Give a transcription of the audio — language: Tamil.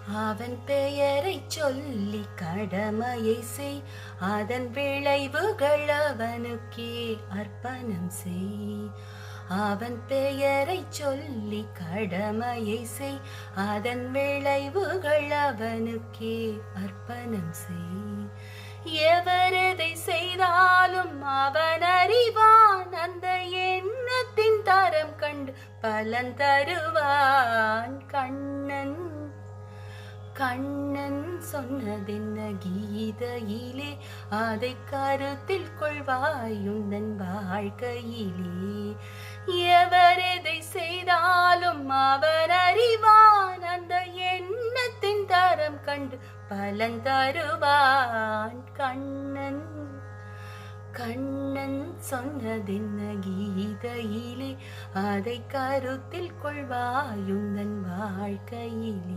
அவன் பெயரைச் சொல்லி கடமையை செய், அதன் விளைவுகள் அவனுக்கே அர்ப்பணம் செய். அவன் பெயரைச் சொல்லி கடமையை செய், அதன் விளைவுகள் அவனுக்கே அர்ப்பணம் செய். எவரதை செய்தாலும் அவன் அறிவான், அந்த எண்ணத்தின் தரம் கண்டு பலன் தருவான். கண்ணன் சொன்னதென்ன கீதையிலே, அதை கருத்தில் கொள்வாயுந்தன் வாழ்க்கையிலே. எவரெதை செய்தாலும் அவன் அறிவான், அந்த எண்ணத்தின் தரம் கண்டு பலன் தருவான். கண்ணன் சொன்னதென்ன கீதையிலே, அதை கருத்தில் கொள்வாயுந்தன் வாழ்க்கையிலே.